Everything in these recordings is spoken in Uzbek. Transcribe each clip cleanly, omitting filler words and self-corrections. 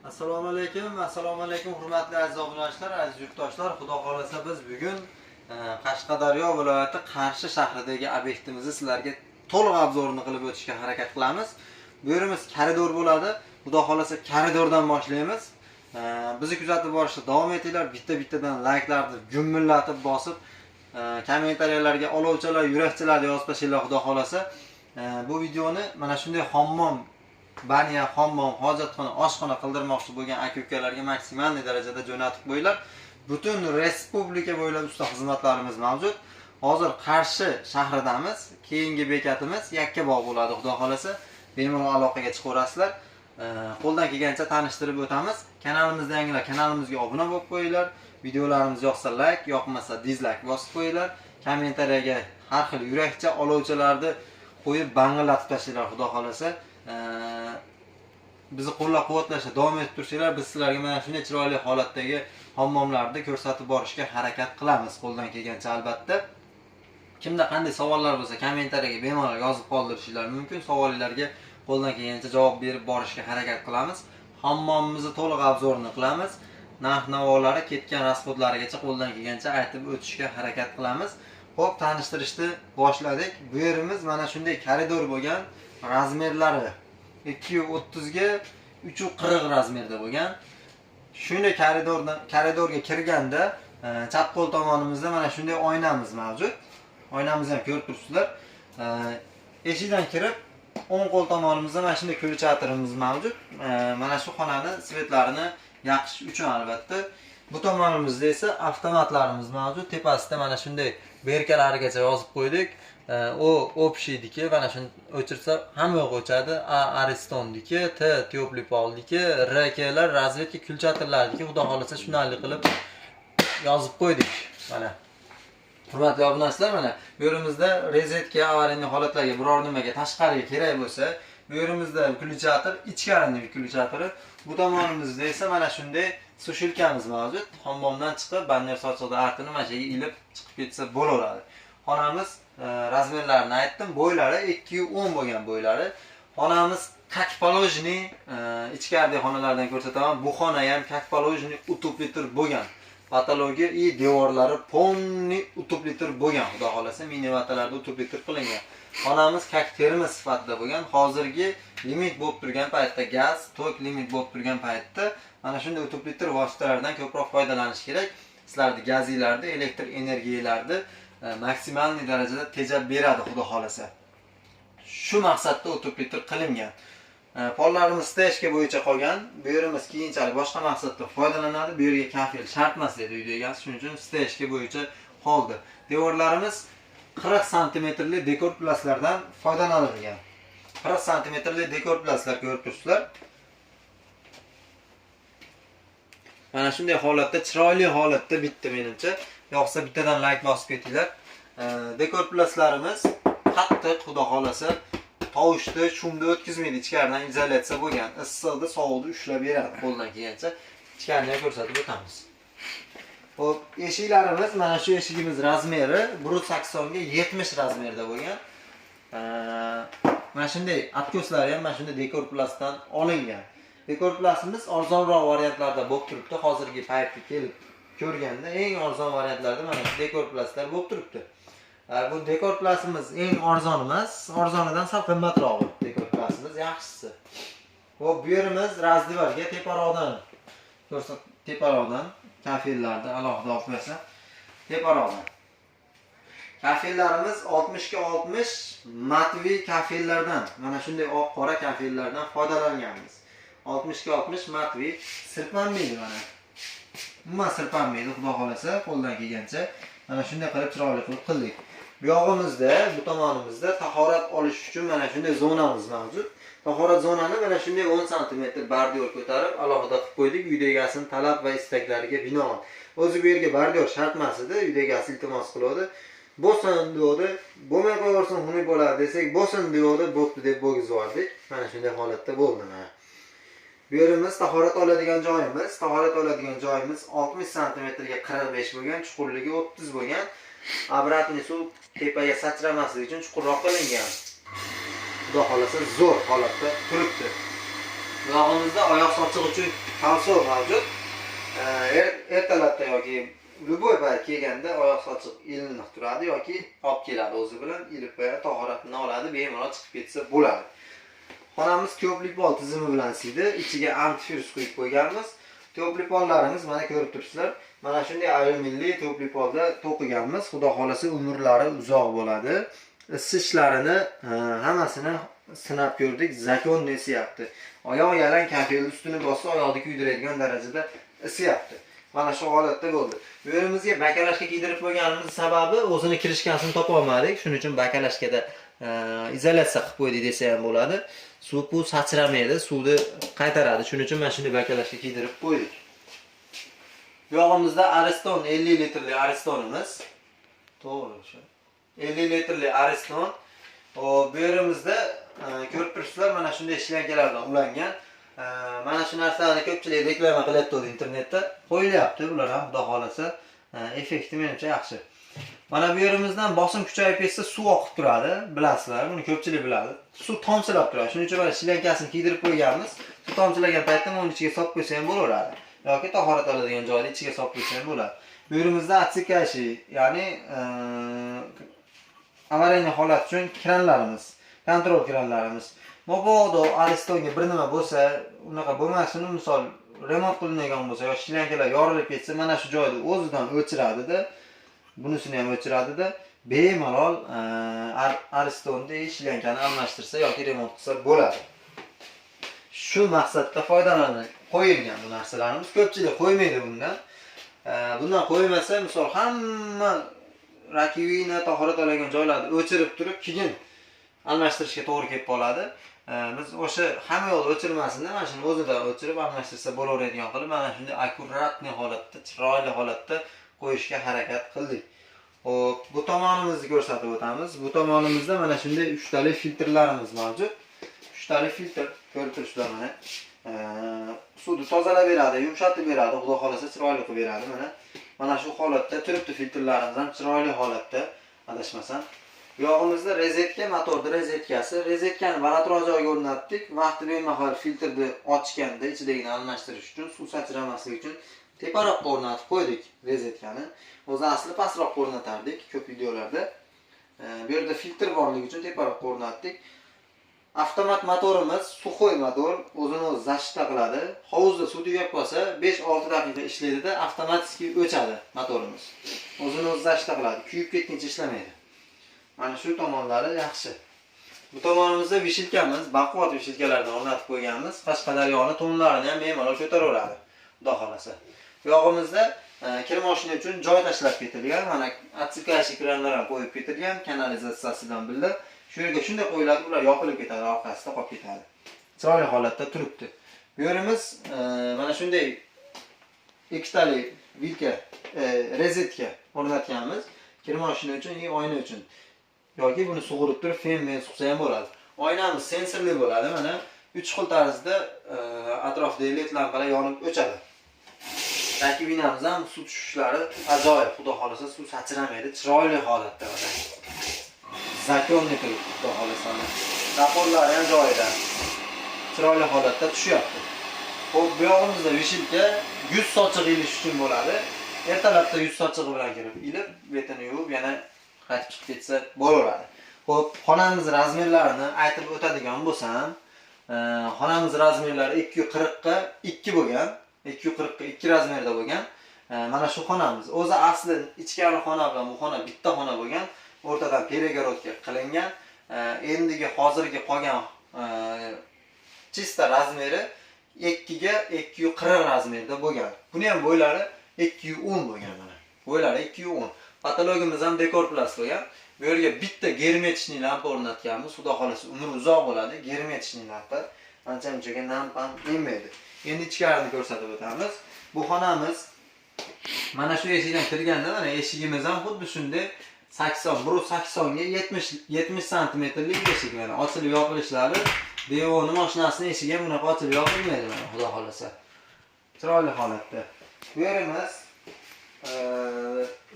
Assalomu alaykum hurmatli aziz obunachilar, aziz yurtdoshlar. Xudo xolasa biz bugun Qashqadaryo viloyati Qarshi shahridagi obyektimizni sizlarga to'liq obzorini qilib o'tishga harakat qilamiz. Bu yerimiz koridor bo'ladi. Xudo xolasa koridordan boshlaymiz. Bizni kuzatib borishda davom etinglar. Bitta-bittadan layklarni gummillatib bosib, kommentariyalarga olovchalar, yurakchalar yozib tashinglar xudo xolasa. Bu videoni mana shunday hammom baniya, hammom, hojatxona, oshxona qildirmoqchi bo'lgan aka-ukalarga maksimal darajada jo'natib qo'yinglar. Butun respublika bo'ylab usta xizmatlarimiz mavjud. Hozir Qarshi shahridamiz. Keyingi bekatimiz Yakkabog' bo'ladi, xudo xolasa. Bemalol aloqaga chiqaverasizlar. Qo'ldan kelgancha tanishtirib o'tamiz. Kanalimizda yangilar, kanalimizga obuna bo'lib qo'yinglar. Videolarimiz yoqsa like, yoqmasa dislike bosib qo'yinglar. Kommentariyaga har xil yurakcha, olovchalarni qo'yib bang'illatib tashinglar, xudo xolasa. Bizni qo'llab-quvvatlashda davom etib tursanglar, biz sizlarga mana shunday chiroyli holatdagi hammomlarni ko'rsatib borishga harakat qilamiz qo'ldan kelgancha albatta. Kimda qanday savollar bo'lsa, kommentariyaga bemalol yozib qoldirishinglar mumkin. Savollarga qo'ldan kelgancha javob berib borishga harakat qilamiz. Hammomimizni to'liq obzorini qilamiz. Narx-navolari, ketgan rasxodlarigacha qo'ldan kelgancha aytib o'tishga harakat qilamiz. Xo'p, tanishtirishni boshladik. Bu yerimiz mana shunday koridor bo'lgan. Razmerlari 230 ga 340 razmerda bo'lgan. Shunday koridorga kirganda chap qo'l tomonimizda mana shunday oynamiz mavjud. Oynamizni ham ko'rib turibsizlar. Eshikdan kirib o'ng qo'l tomonimizda mana shunday kulchatirimiz mavjud. Mana shu xonani svetlarini yoqish uchun albatta. Bu tomonimizda esa avtomatlarimiz mavjud. Tepasida mana shunday berkalarigacha yozib qo'ydik. O общийniki mana shuni o'chirsa hamma yo'q o'chadi. A Aristonniki, T Teopli Pavlniki, RKlar razvedka kulchatirlarniki xudo xolasa shunday qilib yozib qo'ydik. Mana hurmatli obunachilar, mana bu yerimizda rezetka avariyaviy holatlarga biror nimaga tashqariga kerak bo'lsa, bu yerimizda kulchatir, ichkarida kulchatiri, bu tomonimizda esa mana shunday sushilkamiz mavjud. Hammomdan chiqib, banner sochiqda artini mana shunga ilib chiqib ketsa bo'laveradi. Xonamiz razmerlarini aytdim. Bo'ylari 210 bo'lgan bo'ylari. Xonamiz как положенный, ichkaridagi xonalardan ko'rsataman. Bu xona ham как положенный utopletir bo'lgan. Patologiya и devorlari полный utopletir bo'lgan. Xudo xolasa minivatalarda utopletir qilingan. Xonamiz как termos sifatida bo'lgan. Hozirgi limit bo'lib turgan paytda gaz, tok limit bo'lib turgan paytda mana shunday utopletir vositalaridan ko'proq foydalanish kerak. Sizlarning gazinglarda, elektr energiyalarni maksimal darajada tejab beradi xudo xolasa. Shu maqsadda utopletir qilingan. Pollarimiz stejga bo'yicha qolgan. Bu yerimiz keyinchalik boshqa maqsadda foydalanadi. Bu yerga kafel shart emas dedi uyda egasi, shuning uchun stejga bo'yicha qoldi. Devorlarimiz 40 santimetrli dekor plaslardan foydalanilgan. 40 santimetrli dekor plaslar ko'rib turibsizlar. Mana shunday holatda, chiroyli holatda bitta menimcha. Yo'qsa bittadan like bosib ketinglar. Dekor plaslarimiz qattiq, xudo xolasa, tovushni, shumni o'tkazmaydi, ichkaridan izolyatsiya bo'lgan. Issiqni, sovuqni ushlab beradi qo'ldan kelgancha. Ichkarini ham ko'rsatib o'tamiz. Xo'p, eshiklarimiz mana shu eshigimiz razmeri 180 ga 70 razmerda bo'lgan. Mana shunday atkoslari ham mana shunday dekor plasdan olingan. Dekor plasimiz arzonroq variantlarda bo'lib turibdi. Hozirgi paytga kelib ko'rganda eng arzon variantlarda mana shu dekor plaslar bo'lib turibdi. Bu dekor plasimiz eng arzon emas, arzonidan sal qimmatroq dekor plasimiz yaxshisi. Xo'p, bu yerimiz razdivarga teparoqdan ko'rsat, teparoqdan kafellarda alohida olib qo'ysa, teparoqdan. Kafellarimiz 60 ga 60 matviy kafellardan, mana shunday oq qora kafellardan foydalanganmiz. 60 ga 60 matviy sirpanmaydi mana. Umuman sirpanmaydi, xudo xolasa, qo'ldan kelgancha mana shunday qilib chiroyli qilib qildik. Bu yog'imizda, bu tomonimizda tahorat olish uchun mana shunday zonamiz mavjud. Tahorat zonani mana shunday 10 cm bordyur ko'tarib alohida qilib qo'ydik, uyda egasining talab va istaklariga binoan. O'zi bu yerga bordyur shart emas edi, uyda egasi iltimos qildi. Bo'lsin dedi, bo'lmay qo'yaversin, xunuk bo'ladi desak, bo'lsin dedi, bo'pti deb bo'g'izib yubordik. Mana shunday holatda bo'ldi mana. Bu yerimiz tahorat oladigan joyimiz. Tahorat oladigan joyimiz 60 cm ga 45 bo'lgan, chuqurligi 30 bo'lgan. Обратный suv tepaga sachramaslik uchun chuqurroq qilingan. Xudo xolasa zo'r holatda turibdi. Buyog'imizda oyoq sochiq uchun konsol mavjud. Ertalabda yoki любой payt kelganda oyoq sochiq ilinib turadi yoki olib keladi o'zi bilan, ilib qo'yadi, tahoratini oladi, bemalol chiqib ketsa bo'ladi. Xonamiz ko'plik pol tizimi bilan siydi. Ichiga antifriz qo'yib qo'yganmiz. Ko'plik pollarimiz mana ko'rib turibsizlar. Mana shunday alyuminli ko'plik polda to'qiganmiz. Xudo xolasa umrlari uzoq bo'ladi. Isishlarini hammasini sinab ko'rdik. Zakon esiyapti. Oyoq yalang kafelni ustini bossa oyoqni kuydiradigan darajada isiyapti. Mana shu holatda bo'ldi. Bu yerimizga bakalashka kiydirib qo'yganimiz sababi o'zini kirishkasini topa olmadik. Shuning uchun bakalashkada izolyatsiya qilib qo'ydik desa ham bo'ladi. Suv sachramaydi, suvni qaytaradi. Shuning uchun mana shunday bakalashka kiydirib qo'ydik. Bu yog'imizda Ariston 50 litrli Aristonimiz. To'g'ri o'sha. 50 litrli Ariston. Bu yerimizda ko'rib turibsizlar, mana shunday shlankalardan ulangan. Mana shu narsalarni ko'pchilik reklama qilyapti internetda. Qo'yilyapti, bular ham xudo xolasa effekti menimcha yaxshi. Mana bu yerimizdan bosim kuchayib ketsa suv oqib turadi, bilasizlar, buni ko'pchilik biladi. Suv tomchilab turadi. Shuning uchun mana shlankasini kiydirib qo'yganmiz. Suv tomchilagan paytda uni ichiga solib qo'ysa ham bo'laveradi. Yoki tahorat oladigan joyda ichiga solib qo'ysa ham bo'ladi. Bu yerimizda atsikashi, ya'ni avariya holat uchun kranlarimiz, kontrol kranlarimiz. Mabodo Aristonga bir nima bo'lsa, unaqa bo'lmasin, misol remont qilingan bo'lsa yoki shlankalar yorilib ketsa, mana shu joyda o'zidan o'chiradi-da. Bunisini ham o'chiradi-da, bemalol Aristonda shlankani almashtirsa yoki remont qilsa bo'ladi. Shu maqsadda foydalanib qo'yilgan bu narsalarimiz. Ko'pchilik qo'ymaydi bundan. Bundan qo'ymasa, misol hamma rakivina, tahorat oladigan joylarni o'chirib turib, keyin almashtirishga to'g'ri kelib qoladi. Biz o'sha hamma yo'lda o'chirmasin-da, mana shuni o'zidan o'chirib almashtirsa bo'laveradigan qilib, mana shunday akkuratniy holatda, chiroyli holatda qo'yishga harakat qildik. Xo'p, bu tomonimizni ko'rsatib o'tamiz. Bu tomonimizda mana shunday 3 tali filtrlarimiz mavjud. 3 tali filtr ko'rib turibsizlar mana. Suvni tozalab beradi, yumshatib beradi, xudo xolasa chiroyli qilib beradi mana. Mana shu holatda turibdi filtrlarimiz ham chiroyli holatda, adashmasam. Bu yog'imizda rezetka, motorning rezetkasi. Rezetkani balandroq joyga o'rnatdik. Vaqti bemahal filtrni ochganda ichidagini almashtirish uchun, suv sachramasligi uchun teparoqqa o'rnatib qo'ydik rezetkani. O'zi asli pastroqqa o'rnatardik ko'p videolarda. Bu yerda filtr borligi uchun teparoqqa o'rnatdik. Avtomat motorimiz suxoy motor, o'zini o'zi zashita qiladi. Hovuzda suv tugab qolsa 5-6 daqiqa ishlaydi-da, avtomatik o'chadi motorimiz. O'zini o'zi zashita qiladi, kuyib ketguncha ishlamaydi. Mana shu tomonlari yaxshi. Bu tomonimizda vishilkamiz, baquvvat vishilkalardan o'rnatib qo'yganmiz. Qashqadaryoning tonlarini ham bemalol ko'taraveradi, xudo xolasa. Bu yog'imizda kir mashina uchun joy tashlab ketilgan. Mana atsikashi kranlar ham qo'yib ketilgan, kanalizatsiyasidan birga. Shu yerga shunday qo'yiladi, ular yopilib ketadi, orqasida qolib ketadi. Chiroyli holatda turibdi. Bu yerimiz mana shunday ikkitali vilka, rezetka o'rnatganmiz. Kir mashina uchun, oyna uchun. Yoki buni sug'urib turib, fen suqsa ham bo'ladi. Oynamiz sensorli bo'ladi, mana 3 xil tarzda atrofda LED lampalar yonib o'chadi. Rakibinamiz ham suv tushishlari ajoyib, xudo xolasa suv sachramaydi, chiroyli holatda mana. Zakonni turib, xudo xolasa. Raporlari ham joyida. Chiroyli holatda tushyapti. Xo'p, bu yog'imizda vishilka 100 sochiq ilish uchun bo'ladi. Ertalabda 100 sochig'i bilan kirib, ilib, betini yuvib, yana qaytib chiqib ketsa bo'laveradi. Xo'p, xonamiz razmerlarini aytib o'tadigan bo'lsam, xonamiz razmerlari 240 ga 2 bo'lgan. 240 ga 2 razmerda bo'lgan. Mana shu xonamiz. O'zi asli ichkari xona bilan bu xona bitta xona bo'lgan. O'rtadan peregorodka qilingan. Endigi hozirgi qolgan chista razmeri 2 ga 240 razmerda bo'lgan. Buni ham bo'ylari 210 bo'lgan mana. Bo'ylari 210. Patologimiz ham dekor plas bo'lgan. Bu yerga bitta germetichniy lampa o'rnatganmiz. Xudo xolasa umri uzoq bo'ladi. Germetichniy lampa ancha-munchaga nam-pam emmaydi. Endi ichkarini ko'rsatib o'tamiz. Bu xonamiz mana shu eshikdan kirganda mana eshigimiz ham xuddi shunday 180 ga 70 santimetrlik eshik mana. Ochilib yopilishlari devoni mashinasining eshigi ham bunaqa ochilib yopilmaydi mana, xudo xolasa. Chiroyli holatda. Bu yerimiz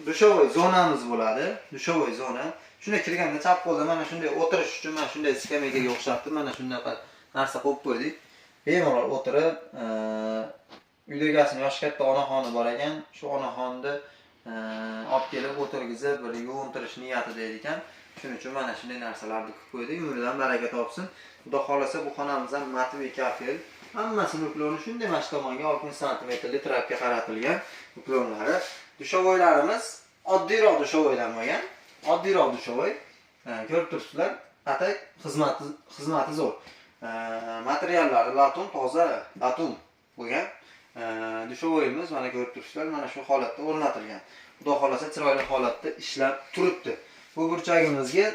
dushovoy zonamiz bo'ladi. Dushovoy zona. Shunga kirganda chap qo'lda mana shunday o'tirish uchun mana shunday skameykaga o'xshatib mana shunaqa narsa qo'yib qo'ydik. bemalol o'tirib, uyda egasini yosh katta onaxoni bor ekan, shu onaxonni olib kelib o'tirgizib, bir yuvuntirish niyatida ekan. Shuning uchun mana shunday narsalarni qilib qo'ydik. Umridan baraka topsin. Xudo xolasa bu xonamiz ham matvi kafel. Hammasini ukloni shunday mana shu tomonga 60 sm trapga qaratilgan uklonlari. Dushovoylarimiz oddiyroq dushovoydan bo'lgan. Oddiyroq dushovoy. Ko'rib turibsizlar, atak xizmati zo'r. Materiallari laton, toza laton bo'lgan. Dushovoyimiz mana ko'rib turibsizlar, mana shu holatda o'rnatilgan. Xudo xolasa chiroyli holatda ishlab turibdi. Bu burchagimizga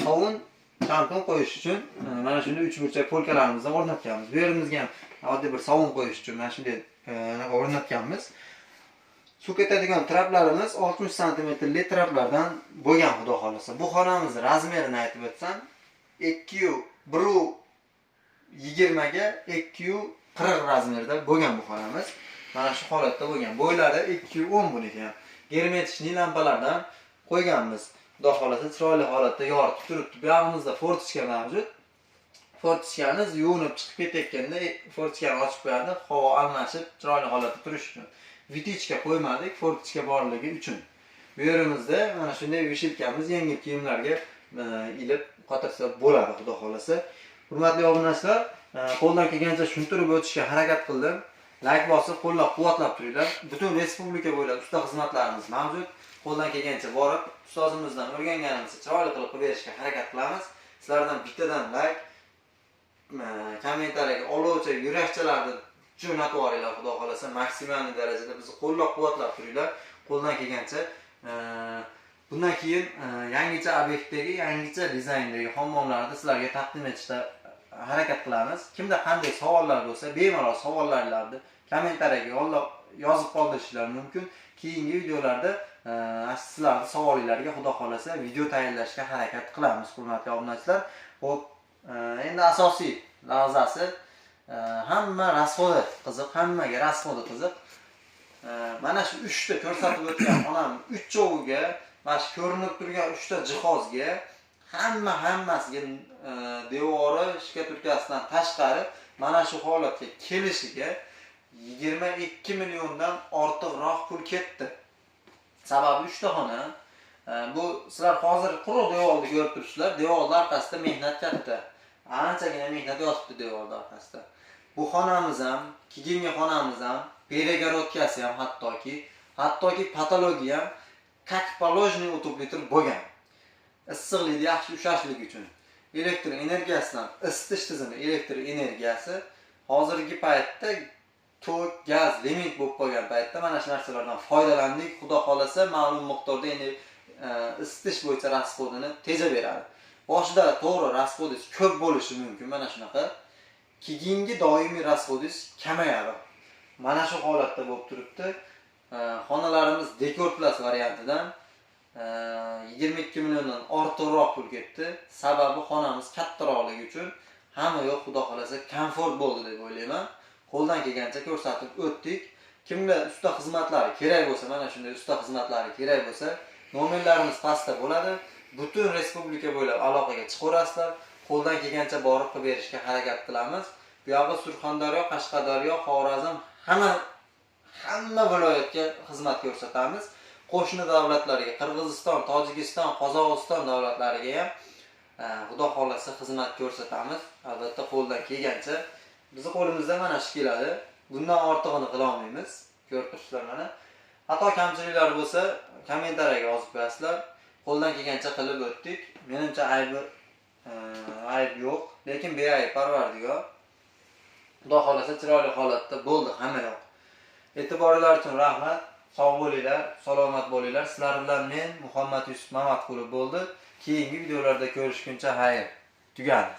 sovun tampon qo'yish uchun mana shunday 3 burchak polkalarimizni o'rnatganmiz. Bu yerimizga ham oddiy bir sovun qo'yish uchun mana shunday o'rnatganmiz. Suv ketadigan traplarimiz 60 sm traplardan bo'lgan xudo xolasa. Bu xonamiz razmerini aytib o'tsam 2.120 ga 2.40 razmerda bo'lgan bu xonamiz. Mana shu holatda bo'lgan. Bo'ylari 2.10 buniki ham. Germetichli lampalardan qo'yganmiz. Xudo xolasa chiroyli holatda yoritib turibdi. Bu yog'imizda fortichka mavjud. Fortichkamiz yuvinib chiqib ketayotganda fortichkani ochib qo'yadi, havo almashib chiroyli holatda turish uchun. Vitichka qo'ymadik, fortichka borligi uchun. Bu yerimizda mana shunday vishilkamiz yengil kiyimlarga ilib qotirsa bo'ladi xudo xolasa. Hurmatli obunachilar, qo'ldan kelgancha tushuntirib o'tishga harakat qildim. Like bosib, qo'llab-quvvatlab turinglar. Butun respublika bo'ylab usta xizmatlarimiz mavjud. Qo'ldan kelgancha borib, ustozimizdan o'rganganimizni chiroyli qilib berishga harakat qilamiz. Sizlardan bittadan like, kommentariyaga olovcha yurakchalarni jo'natib yuboringlar, xudo xolasa maksimal darajada bizni qo'llab-quvvatlab turinglar. Qo'ldan kelgancha bundan keyin yangicha obyektdagi, yangicha dizayndagi hammomlarni sizlarga taqdim etishda harakat qilamiz. Kimda qanday savollar bo'lsa, bemalol savollaringizni kommentariyaga yozib qoldirishingiz mumkin. Keyingi videolarda sizlarning savollaringizga xudo xolasa video tayyorlashga harakat qilamiz, hurmatli obunachilar. Xo'p, endi asosiy lavzasi hamma rasxodi qiziq, hammaga rasxodi qiziq. Mana shu 3 ta ko'rsatib o'tgan onam 3 choviga, mana shu ko'rinib turgan 3 ta jihozga hammasiga devori shkaturkasidan tashqari mana shu holatga kelishiga 22 milliondan ortiqroq pul ketdi. Sababi 3 ta xona. Bu sizlar hozir quruq devorni ko'rib turibsizlar. Devorning orqasida mehnat katta. Anchagina mehnat yotibdi devorning orqasida. Bu xonamiz ham, keyingi xonamiz ham, перегородкasi ham hattoki patologiya ham как положенный утеплитель bo'lgan. Issiqlikni yaxshi ushashlik uchun elektr energiyasidan isitish tizimi, elektr energiyasi hozirgi paytda tok, gaz limit bo'lib qolgan paytda mana shu narsalardan foydalandik. Xudo xolasa ma'lum miqdorda isitish bo'yicha rasxodini tejaveradi. Boshida to'g'ri rasxodingiz ko'p bo'lishi mumkin mana shunaqa. Keyingi doimiy rasxodingiz kamayadi. Mana shu holatda bo'lib turibdi. Xonalarimiz dekor plus variantidan 22 milliondan ortiqroq pul ketdi. Sababi xonamiz kattaroqligi uchun hamma yo'q xudo xolasa komfort bo'ldi deb o'ylayman. Qo'ldan kelgancha ko'rsatib o'tdik. Kimga usta xizmatlari kerak bo'lsa, mana shunday usta xizmatlari kerak bo'lsa, nomerlarimiz pastda bo'ladi. Butun respublika bo'ylab aloqaga chiqaverasizlar. Qo'ldan kelgancha borib qilib berishga harakat qilamiz. Bu yog'i Surxondaryo, Qashqadaryo, Xorazm hamma viloyatga xizmat ko'rsatamiz. Qo'shni davlatlarga, Qirg'iziston, Tojikiston, Qozog'iston davlatlariga ham xudo xolasa xizmat ko'rsatamiz. Albatta qo'ldan kelgancha bizni qo'limizda mana shu keladi. Bundan ortig'ini qila olmaymiz. Ko'rib turibsizlar mana. Xato kamchiliklar bo'lsa, kommentariyaga yozib qo'yasizlar. Qo'ldan kelgancha qilib o'tdik. Menimcha ayb yo'q, lekin beayb Parvardigor. Xudo xolasa chiroyli holatda bo'ldi hamma yoq. E'tiboringlar uchun rahmat. Sog' bo'linglar, salomat bo'linglar. Sizlar bilan men Muhammad Yusuf Mamatqulov bo'ldi. Keyingi videolarda ko'rishguncha xayr. Tugadi.